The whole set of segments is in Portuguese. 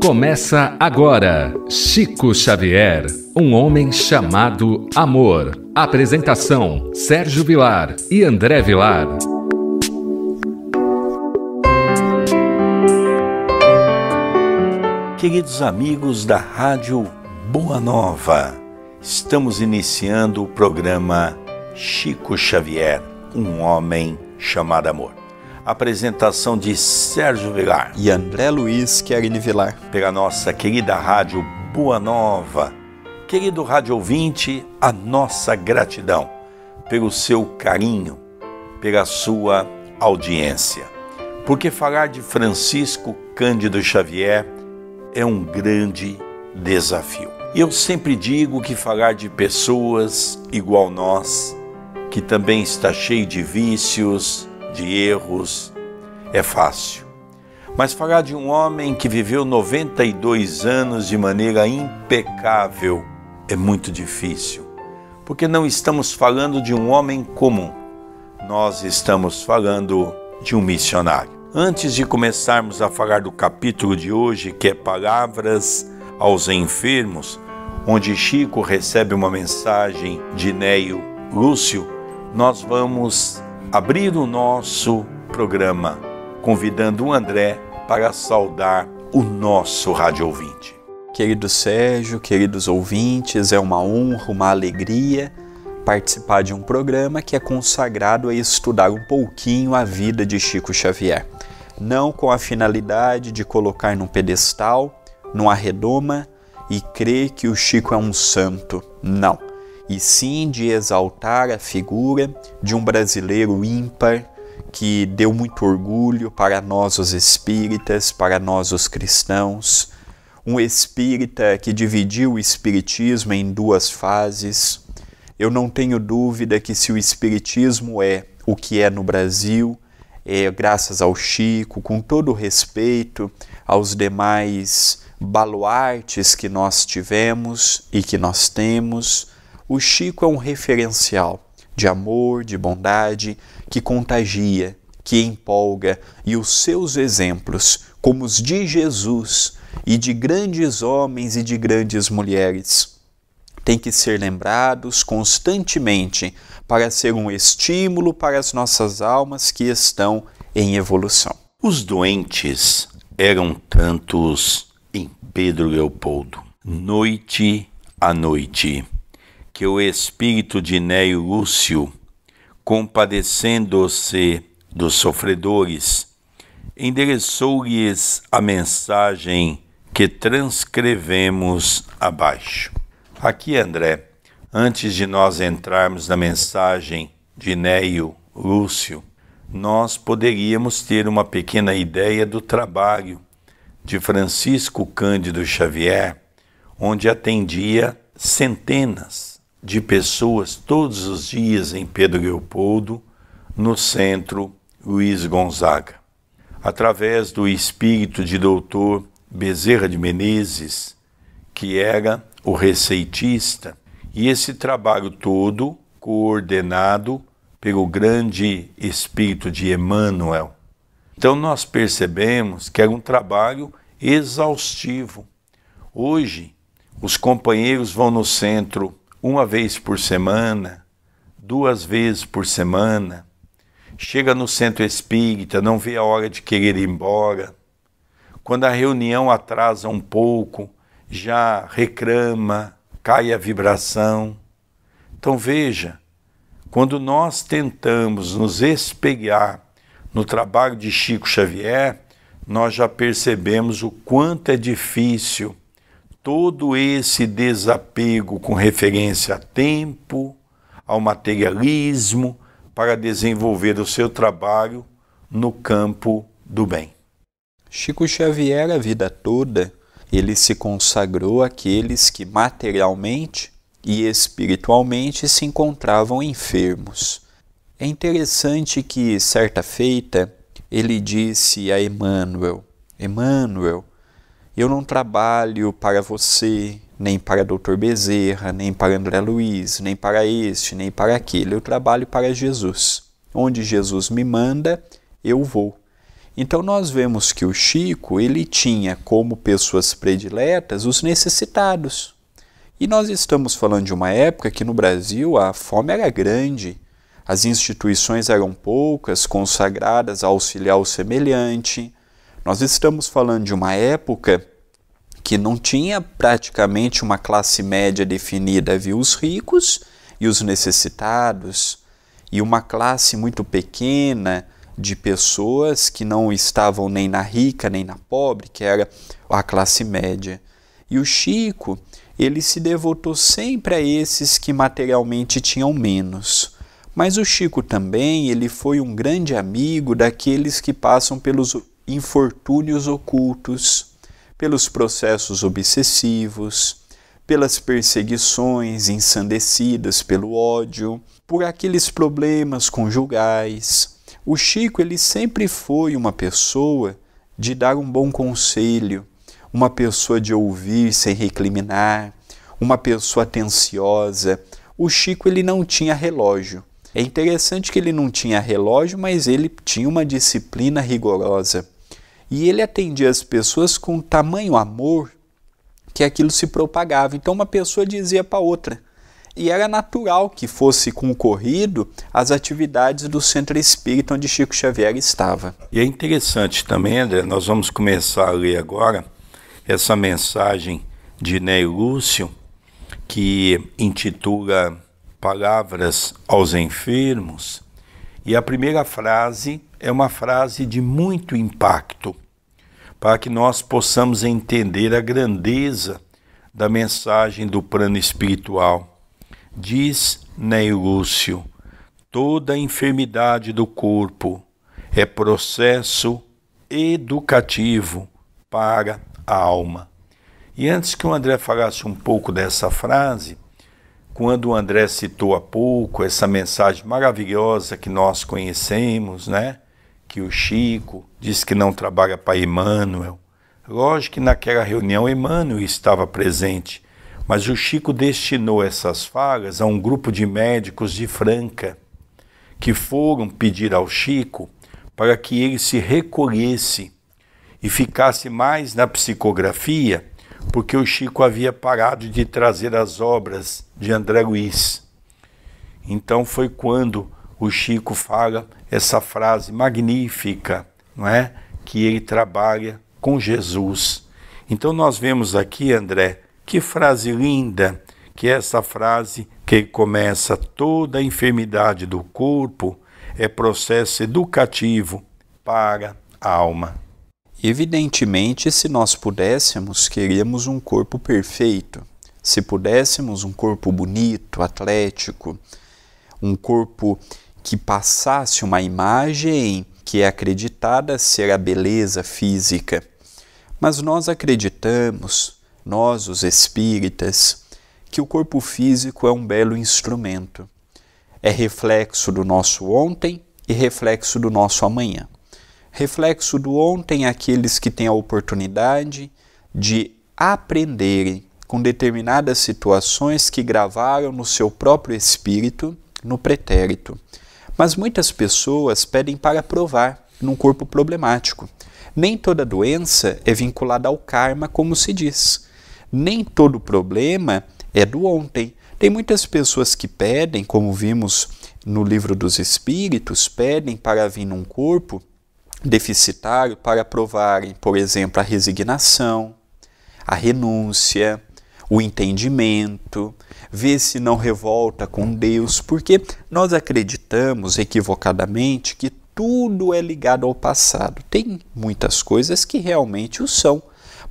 Começa agora, Chico Xavier, um homem chamado amor. Apresentação, Sérgio Vilar e André Vilar. Queridos amigos da Rádio Boa Nova, estamos iniciando o programa Chico Xavier, um homem chamado amor. Apresentação de Sérgio Vilar e André Luiz Querini Vilar. Pela nossa querida Rádio Boa Nova. Querido rádio ouvinte, a nossa gratidão pelo seu carinho, pela sua audiência. Porque falar de Francisco Cândido Xavier é um grande desafio. E eu sempre digo que falar de pessoas igual nós, que também está cheio de vícios, de erros, é fácil. Mas falar de um homem que viveu 92 anos de maneira impecável é muito difícil, porque não estamos falando de um homem comum, nós estamos falando de um missionário. Antes de começarmos a falar do capítulo de hoje, que é Palavras aos Enfermos, onde Chico recebe uma mensagem de Neio Lúcio, nós vamos abrir o nosso programa, convidando o André para saudar o nosso rádio ouvinte. Querido Sérgio, queridos ouvintes, é uma honra, uma alegria participar de um programa que é consagrado a estudar um pouquinho a vida de Chico Xavier. Não com a finalidade de colocar num pedestal, numa redoma e crer que o Chico é um santo, não. E sim de exaltar a figura de um brasileiro ímpar que deu muito orgulho para nós os espíritas, para nós os cristãos. Um espírita que dividiu o espiritismo em duas fases. Eu não tenho dúvida que se o espiritismo é o que é no Brasil, é graças ao Chico, com todo o respeito aos demais baluartes que nós tivemos e que nós temos. O Chico é um referencial de amor, de bondade, que contagia, que empolga, e os seus exemplos, como os de Jesus e de grandes homens e de grandes mulheres, têm que ser lembrados constantemente para ser um estímulo para as nossas almas que estão em evolução. Os doentes eram tantos em Pedro Leopoldo, noite a noite, que o espírito de Neio Lúcio, compadecendo-se dos sofredores, endereçou-lhes a mensagem que transcrevemos abaixo. Aqui, André, antes de nós entrarmos na mensagem de Neio Lúcio, nós poderíamos ter uma pequena ideia do trabalho de Francisco Cândido Xavier, onde atendia centenas de pessoas todos os dias em Pedro Leopoldo, no centro Luiz Gonzaga. Através do espírito de Dr. Bezerra de Menezes, que era o receitista, e esse trabalho todo coordenado pelo grande espírito de Emmanuel. Então nós percebemos que era um trabalho exaustivo. Hoje, os companheiros vão no centro uma vez por semana, 2 vezes por semana, chega no centro espírita, não vê a hora de querer ir embora. Quando a reunião atrasa um pouco, já reclama, cai a vibração. Então veja, quando nós tentamos nos espelhar no trabalho de Chico Xavier, nós já percebemos o quanto é difícil todo esse desapego com referência a tempo, ao materialismo, para desenvolver o seu trabalho no campo do bem. Chico Xavier, a vida toda, ele se consagrou àqueles que materialmente e espiritualmente se encontravam enfermos. É interessante que, certa feita, ele disse a Emmanuel, Emmanuel, eu não trabalho para você, nem para Dr. Bezerra, nem para André Luiz, nem para este, nem para aquele. Eu trabalho para Jesus. Onde Jesus me manda, eu vou. Então nós vemos que o Chico, ele tinha como pessoas prediletas os necessitados. E nós estamos falando de uma época que no Brasil a fome era grande, as instituições eram poucas, consagradas a auxiliar o semelhante. Nós estamos falando de uma época que não tinha praticamente uma classe média definida, havia os ricos e os necessitados, e uma classe muito pequena de pessoas que não estavam nem na rica nem na pobre, que era a classe média. E o Chico, ele se devotou sempre a esses que materialmente tinham menos. Mas o Chico também, ele foi um grande amigo daqueles que passam pelos infortúnios ocultos, pelos processos obsessivos, pelas perseguições ensandecidas pelo ódio, por aqueles problemas conjugais. O Chico, ele sempre foi uma pessoa de dar um bom conselho, uma pessoa de ouvir sem recriminar, uma pessoa atenciosa. O Chico, ele não tinha relógio. É interessante que ele não tinha relógio, mas ele tinha uma disciplina rigorosa. E ele atendia as pessoas com tamanho amor que aquilo se propagava. Então uma pessoa dizia para outra. E era natural que fosse concorrido às atividades do Centro Espírita onde Chico Xavier estava. E é interessante também, André, nós vamos começar a ler agora essa mensagem de Ney Lúcio, que intitula Palavras aos Enfermos. E a primeira frase é uma frase de muito impacto, para que nós possamos entender a grandeza da mensagem do plano espiritual. Diz Ney Lúcio: toda enfermidade do corpo é processo educativo para a alma. E antes que o André falasse um pouco dessa frase, quando o André citou há pouco essa mensagem maravilhosa que nós conhecemos, né? Que o Chico diz que não trabalha para Emmanuel. Lógico que naquela reunião Emmanuel estava presente, mas o Chico destinou essas falas a um grupo de médicos de Franca, que foram pedir ao Chico para que ele se recolhesse e ficasse mais na psicografia, porque o Chico havia parado de trazer as obras de André Luiz. Então foi quando o Chico fala essa frase magnífica, não é? Que ele trabalha com Jesus. Então nós vemos aqui, André, que frase linda, que é essa frase que ele começa: toda enfermidade do corpo é processo educativo para a alma. Evidentemente, se nós pudéssemos, queríamos um corpo perfeito. Se pudéssemos um corpo bonito, atlético, um corpo que passasse uma imagem que é acreditada ser a beleza física. Mas nós acreditamos, nós os espíritas, que o corpo físico é um belo instrumento. É reflexo do nosso ontem e reflexo do nosso amanhã. Reflexo do ontem é aqueles que têm a oportunidade de aprenderem com determinadas situações que gravaram no seu próprio espírito, no pretérito. Mas muitas pessoas pedem para provar num corpo problemático. Nem toda doença é vinculada ao karma, como se diz. Nem todo problema é do ontem. Tem muitas pessoas que pedem, como vimos no Livro dos Espíritos, pedem para vir num corpo deficitário para provarem, por exemplo, a resignação, a renúncia, o entendimento, ver se não revolta com Deus, porque nós acreditamos equivocadamente que tudo é ligado ao passado. Tem muitas coisas que realmente o são,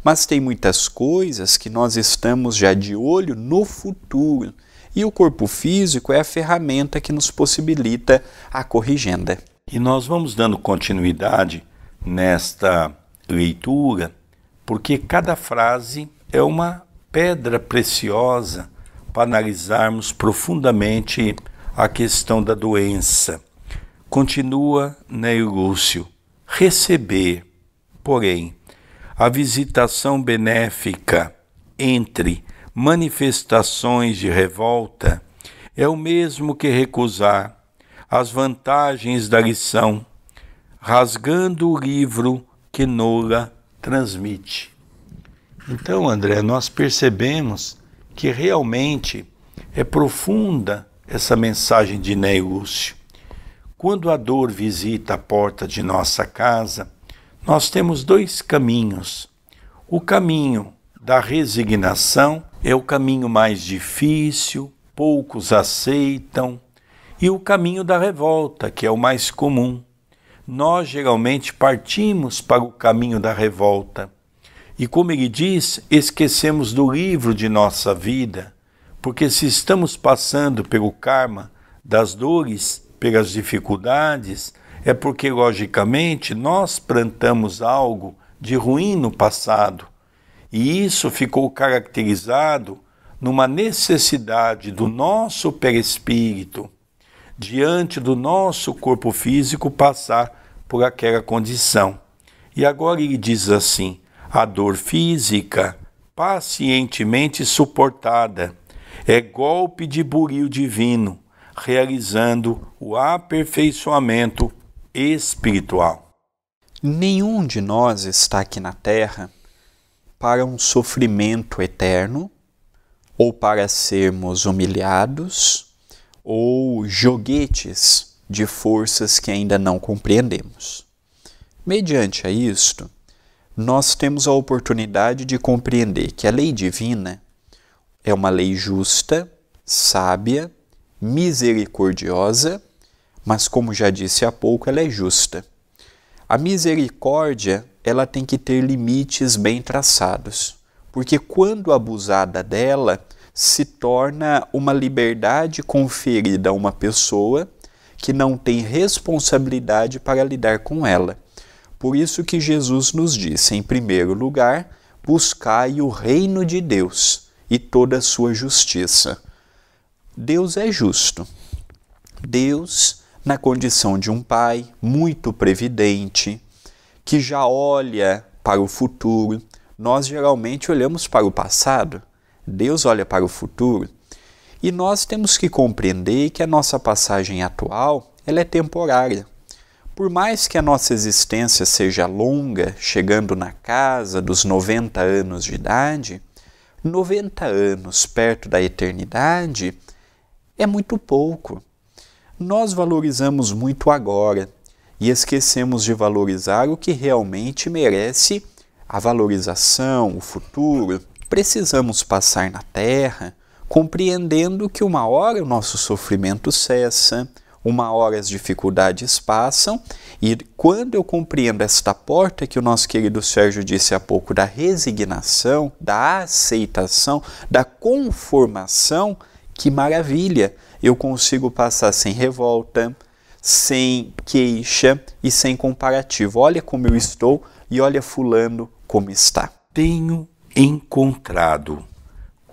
mas tem muitas coisas que nós estamos já de olho no futuro, e o corpo físico é a ferramenta que nos possibilita a corrigenda. E nós vamos dando continuidade nesta leitura, porque cada frase é uma pedra preciosa para analisarmos profundamente a questão da doença. Continua Ney Lúcio: receber, porém, a visitação benéfica entre manifestações de revolta é o mesmo que recusar as vantagens da lição, rasgando o livro que Nola transmite. Então, André, nós percebemos que realmente é profunda essa mensagem de Ney Lúcio. Quando a dor visita a porta de nossa casa, nós temos dois caminhos. O caminho da resignação é o caminho mais difícil, poucos aceitam, e o caminho da revolta, que é o mais comum. Nós geralmente partimos para o caminho da revolta. E como ele diz, esquecemos do livro de nossa vida, porque se estamos passando pelo karma das dores, pelas dificuldades, é porque, logicamente, nós plantamos algo de ruim no passado. E isso ficou caracterizado numa necessidade do nosso perispírito, diante do nosso corpo físico, passar por aquela condição. E agora ele diz assim: a dor física, pacientemente suportada, é golpe de buril divino, realizando o aperfeiçoamento espiritual. Nenhum de nós está aqui na Terra para um sofrimento eterno, ou para sermos humilhados, ou joguetes de forças que ainda não compreendemos. Mediante a isto, nós temos a oportunidade de compreender que a lei divina é uma lei justa, sábia, misericordiosa, mas, como já disse há pouco, ela é justa. A misericórdia, ela tem que ter limites bem traçados, porque quando abusada dela, se torna uma liberdade conferida a uma pessoa que não tem responsabilidade para lidar com ela. Por isso que Jesus nos disse, em primeiro lugar, buscai o reino de Deus e toda a sua justiça. Deus é justo. Deus, na condição de um pai muito previdente, que já olha para o futuro. Nós geralmente olhamos para o passado, Deus olha para o futuro. E nós temos que compreender que a nossa passagem atual, ela é temporária. Por mais que a nossa existência seja longa, chegando na casa dos 90 anos de idade, 90 anos perto da eternidade é muito pouco. Nós valorizamos muito agora e esquecemos de valorizar o que realmente merece a valorização, o futuro. Precisamos passar na Terra compreendendo que uma hora o nosso sofrimento cessa, uma hora as dificuldades passam, e quando eu compreendo esta porta que o nosso querido Sérgio disse há pouco, da resignação, da aceitação, da conformação, que maravilha! Eu consigo passar sem revolta, sem queixa e sem comparativo. Olha como eu estou e olha fulano como está. Tenho encontrado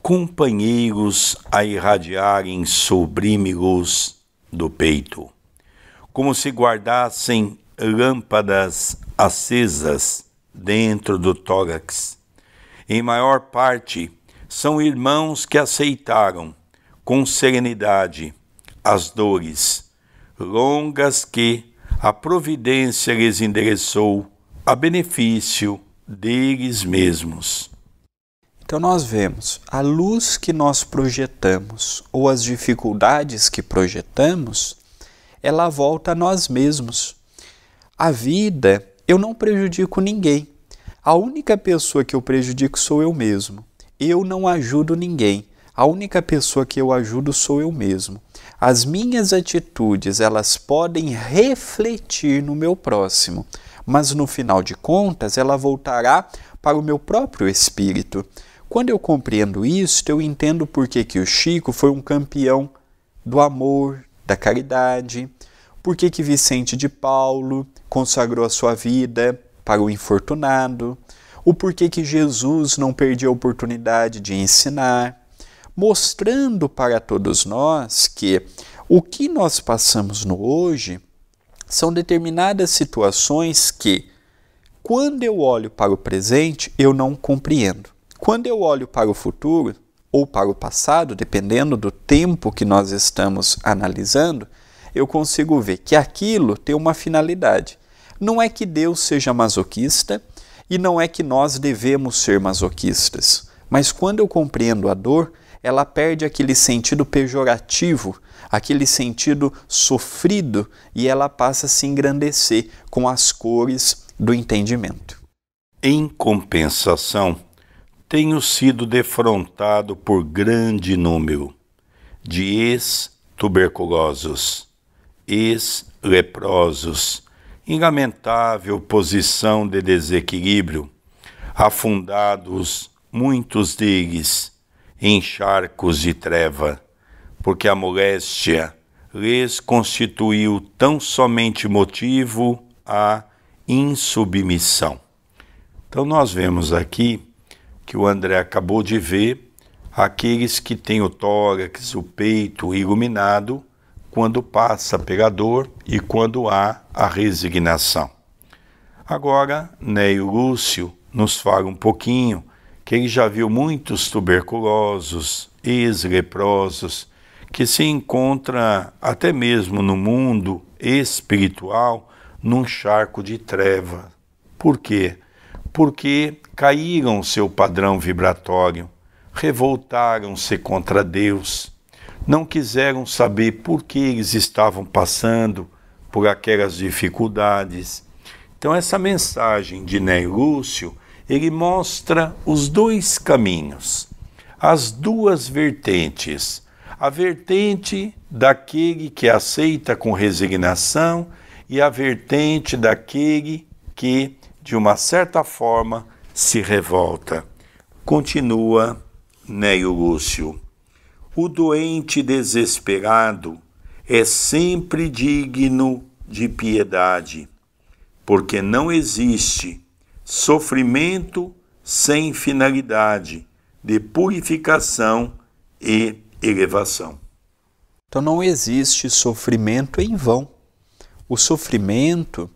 companheiros a irradiarem sublime luz do peito, como se guardassem lâmpadas acesas dentro do tórax. Em maior parte, são irmãos que aceitaram com serenidade as dores longas que a providência lhes endereçou a benefício deles mesmos. Então nós vemos a luz que nós projetamos ou as dificuldades que projetamos, ela volta a nós mesmos. A vida, eu não prejudico ninguém. A única pessoa que eu prejudico sou eu mesmo. Eu não ajudo ninguém. A única pessoa que eu ajudo sou eu mesmo. As minhas atitudes, elas podem refletir no meu próximo, mas no final de contas, ela voltará para o meu próprio espírito. Quando eu compreendo isso, eu entendo por que o Chico foi um campeão do amor, da caridade, por que Vicente de Paulo consagrou a sua vida para o infortunado, o porquê que Jesus não perdia a oportunidade de ensinar, mostrando para todos nós que o que nós passamos no hoje são determinadas situações que, quando eu olho para o presente, eu não compreendo. Quando eu olho para o futuro ou para o passado, dependendo do tempo que nós estamos analisando, eu consigo ver que aquilo tem uma finalidade. Não é que Deus seja masoquista e não é que nós devemos ser masoquistas, mas quando eu compreendo a dor, ela perde aquele sentido pejorativo, aquele sentido sofrido, e ela passa a se engrandecer com as cores do entendimento. Em compensação, tenho sido defrontado por grande número de ex-tuberculosos, ex-leprosos, em lamentável posição de desequilíbrio, afundados muitos deles em charcos de treva, porque a moléstia lhes constituiu tão somente motivo à insubmissão. Então nós vemos aqui que o André acabou de ver aqueles que têm o tórax, o peito iluminado, quando passa pela dor e quando há a resignação. Agora, Neio Lúcio nos fala um pouquinho que ele já viu muitos tuberculosos, ex-leprosos, que se encontram até mesmo no mundo espiritual num charco de treva. Por quê? Porque caíram seu padrão vibratório, revoltaram-se contra Deus, não quiseram saber por que eles estavam passando por aquelas dificuldades. Então essa mensagem de Neio Lúcio, ele mostra os dois caminhos, as duas vertentes. A vertente daquele que aceita com resignação e a vertente daquele que, de uma certa forma, se revolta. Continua Neio Lúcio. O doente desesperado é sempre digno de piedade, porque não existe sofrimento sem finalidade de purificação e elevação. Então não existe sofrimento em vão. O sofrimento,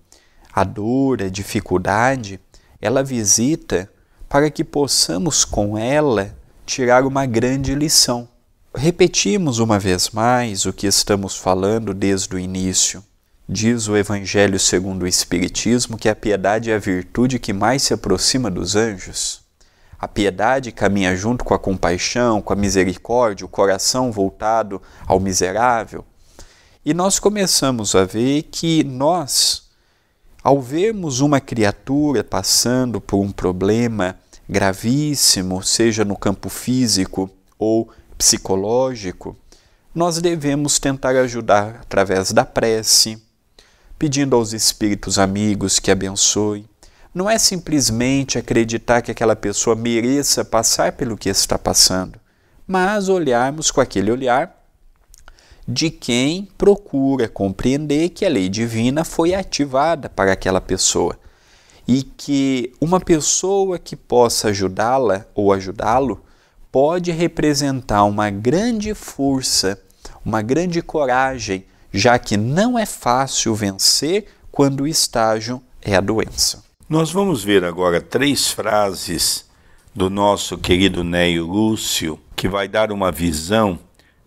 a dor, a dificuldade, ela visita para que possamos com ela tirar uma grande lição. Repetimos uma vez mais o que estamos falando desde o início. Diz o Evangelho segundo o Espiritismo que a piedade é a virtude que mais se aproxima dos anjos. A piedade caminha junto com a compaixão, com a misericórdia, o coração voltado ao miserável. E nós começamos a ver que nós, ao vermos uma criatura passando por um problema gravíssimo, seja no campo físico ou psicológico, nós devemos tentar ajudar através da prece, pedindo aos espíritos amigos que abençoem. Não é simplesmente acreditar que aquela pessoa mereça passar pelo que está passando, mas olharmos com aquele olhar de quem procura compreender que a lei divina foi ativada para aquela pessoa e que uma pessoa que possa ajudá-la ou ajudá-lo pode representar uma grande força, uma grande coragem, já que não é fácil vencer quando o estágio é a doença. Nós vamos ver agora 3 frases do nosso querido Neio Lúcio, que vai dar uma visão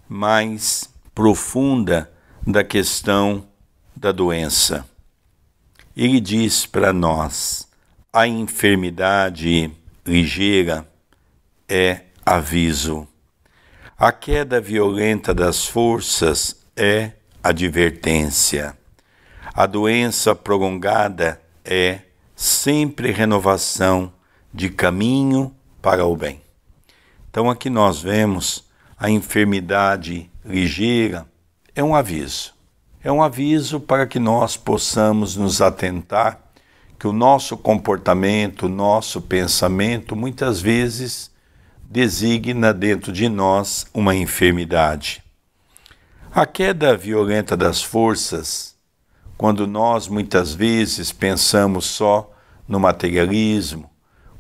mais profunda da questão da doença. Ele diz para nós: a enfermidade ligeira é aviso. A queda violenta das forças é advertência. A doença prolongada é sempre renovação de caminho para o bem. Então aqui nós vemos a enfermidade ligeira é um aviso. É um aviso para que nós possamos nos atentar que o nosso comportamento, o nosso pensamento, muitas vezes designa dentro de nós uma enfermidade. A queda violenta das forças, quando nós muitas vezes pensamos só no materialismo,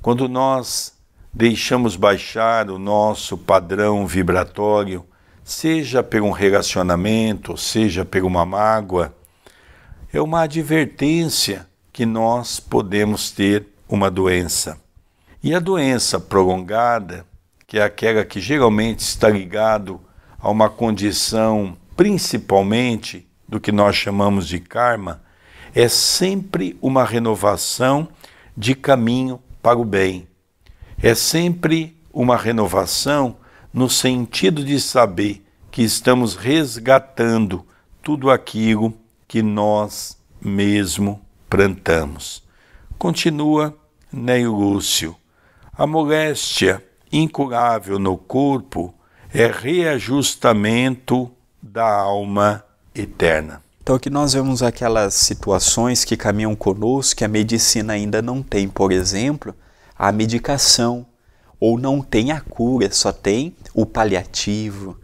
quando nós deixamos baixar o nosso padrão vibratório, seja por um relacionamento, seja por uma mágoa, é uma advertência que nós podemos ter uma doença. E a doença prolongada, que é aquela que geralmente está ligado a uma condição, principalmente do que nós chamamos de karma, é sempre uma renovação de caminho para o bem. É sempre uma renovação no sentido de saber que estamos resgatando tudo aquilo que nós mesmo plantamos. Continua Neio Lúcio. A moléstia incurável no corpo é reajustamento da alma eterna. Então aqui nós vemos aquelas situações que caminham conosco que a medicina ainda não tem, por exemplo, a medicação, ou não tem a cura, só tem o paliativo.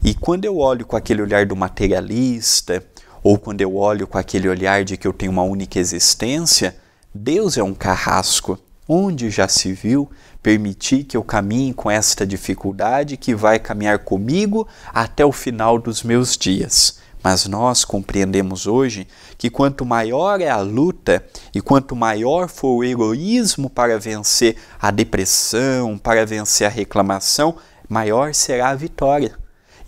E quando eu olho com aquele olhar do materialista, ou quando eu olho com aquele olhar de que eu tenho uma única existência, Deus é um carrasco. Onde já se viu permitir que eu caminhe com esta dificuldade que vai caminhar comigo até o final dos meus dias? Mas nós compreendemos hoje que quanto maior é a luta e quanto maior for o heroísmo para vencer a depressão, para vencer a reclamação, maior será a vitória.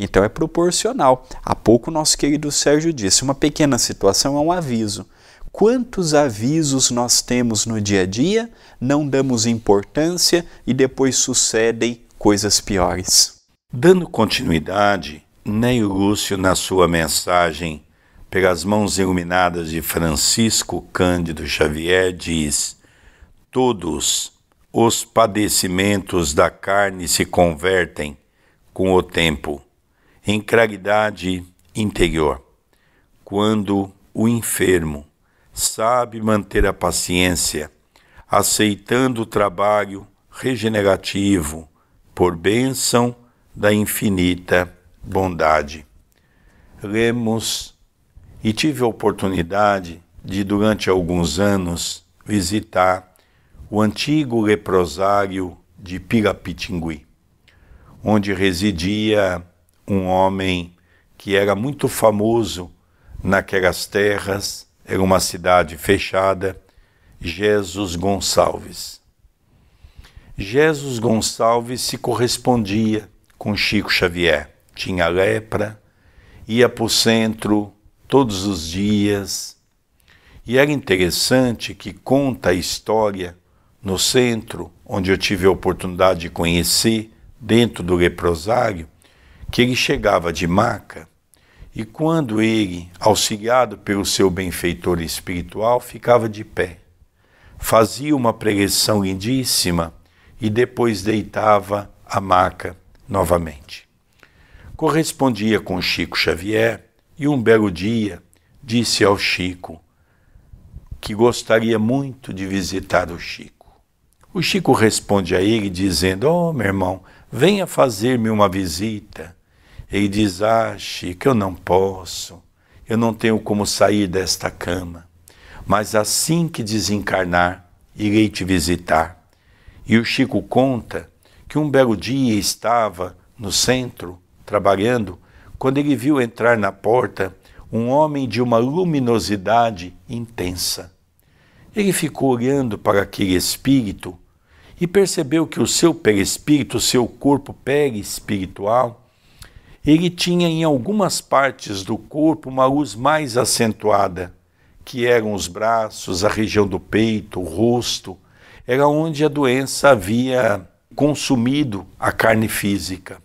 Então é proporcional. Há pouco nosso querido Sérgio disse, uma pequena situação é um aviso. Quantos avisos nós temos no dia a dia, não damos importância e depois sucedem coisas piores. Dando continuidade, Neio Lúcio, na sua mensagem pelas mãos iluminadas de Francisco Cândido Xavier, diz: todos os padecimentos da carne se convertem, com o tempo, em claridade interior. Quando o enfermo sabe manter a paciência, aceitando o trabalho regenerativo por bênção da infinita bondade. Lemos, e tive a oportunidade de, durante alguns anos, visitar o antigo leprosário de Pirapitingui, onde residia um homem que era muito famoso naquelas terras. Era uma cidade fechada, Jesus Gonçalves. Jesus Gonçalves se correspondia com Chico Xavier. Tinha lepra, ia para o centro todos os dias. E era interessante que conta a história no centro, onde eu tive a oportunidade de conhecer, dentro do leprosário, que ele chegava de maca. E quando ele, auxiliado pelo seu benfeitor espiritual, ficava de pé, fazia uma pregação lindíssima e depois deitava a maca novamente. Correspondia com Chico Xavier e um belo dia disse ao Chico que gostaria muito de visitar o Chico. O Chico responde a ele dizendo: "Oh, meu irmão, venha fazer-me uma visita." Ele diz: Chico, eu não posso, eu não tenho como sair desta cama, mas assim que desencarnar, irei te visitar. E o Chico conta que um belo dia estava no centro, trabalhando, quando ele viu entrar na porta um homem de uma luminosidade intensa. Ele ficou olhando para aquele espírito e percebeu que o seu perispírito, o seu corpo perispiritual, ele tinha em algumas partes do corpo uma luz mais acentuada, que eram os braços, a região do peito, o rosto. Era onde a doença havia consumido a carne física.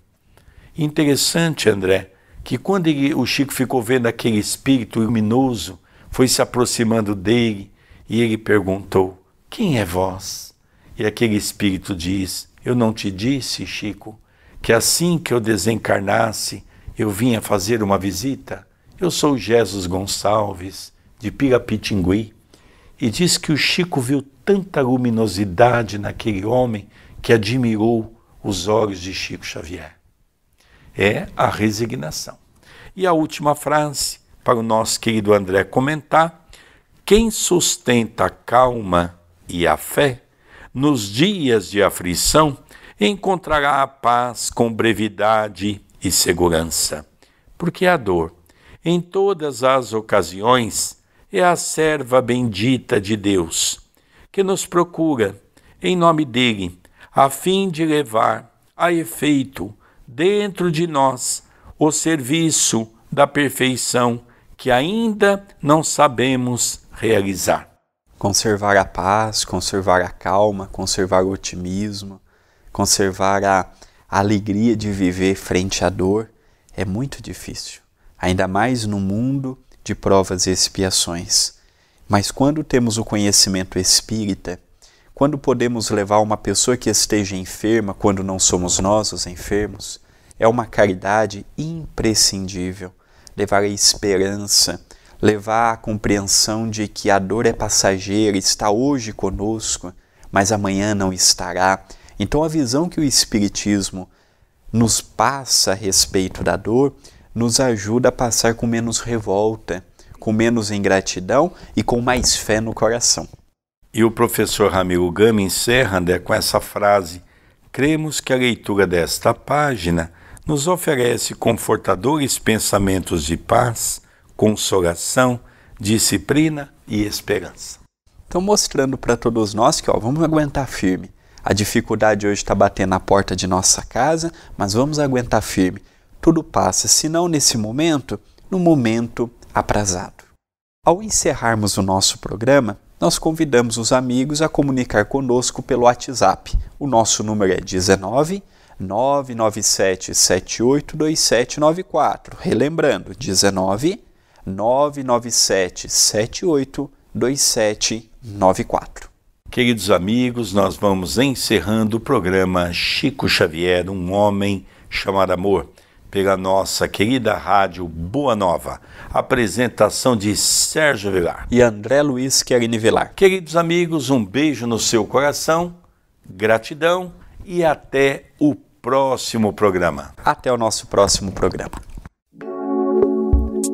Interessante, André, que quando o Chico ficou vendo aquele espírito luminoso, foi se aproximando dele e ele perguntou: "Quem é vós?" E aquele espírito diz: "Eu não te disse, Chico, que assim que eu desencarnasse, eu vinha fazer uma visita? Eu sou Jesus Gonçalves, de Pirapitingui." E diz que o Chico viu tanta luminosidade naquele homem que admirou os olhos de Chico Xavier. É a resignação. E a última frase, para o nosso querido André comentar: quem sustenta a calma e a fé, nos dias de aflição, encontrará a paz com brevidade e segurança, porque a dor, em todas as ocasiões, é a serva bendita de Deus, que nos procura, em nome dele, a fim de levar a efeito, dentro de nós, o serviço da perfeição que ainda não sabemos realizar. Conservar a paz, conservar a calma, conservar o otimismo, conservar a alegria de viver frente à dor é muito difícil, ainda mais no mundo de provas e expiações. Mas quando temos o conhecimento espírita, quando podemos levar uma pessoa que esteja enferma, quando não somos nós os enfermos, é uma caridade imprescindível. Levar a esperança, levar a compreensão de que a dor é passageira, está hoje conosco, mas amanhã não estará. Então a visão que o Espiritismo nos passa a respeito da dor nos ajuda a passar com menos revolta, com menos ingratidão e com mais fé no coração. E o professor Ramiro Gama encerra, André, com essa frase: cremos que a leitura desta página nos oferece confortadores pensamentos de paz, consolação, disciplina e esperança. Então mostrando para todos nós que vamos aguentar firme. A dificuldade hoje está batendo na porta de nossa casa, mas vamos aguentar firme. Tudo passa, se não nesse momento, no momento aprazado. Ao encerrarmos o nosso programa, nós convidamos os amigos a comunicar conosco pelo WhatsApp. O nosso número é 19 997 782794. Relembrando, 19 997 782794. Queridos amigos, nós vamos encerrando o programa Chico Xavier, um homem chamado amor, pela nossa querida rádio Boa Nova. Apresentação de Sérgio Vilar e André Luiz Querini Vilar. Queridos amigos, um beijo no seu coração, gratidão e até o próximo programa. Até o nosso próximo programa.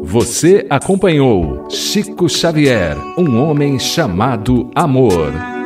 Você acompanhou Chico Xavier, um homem chamado amor.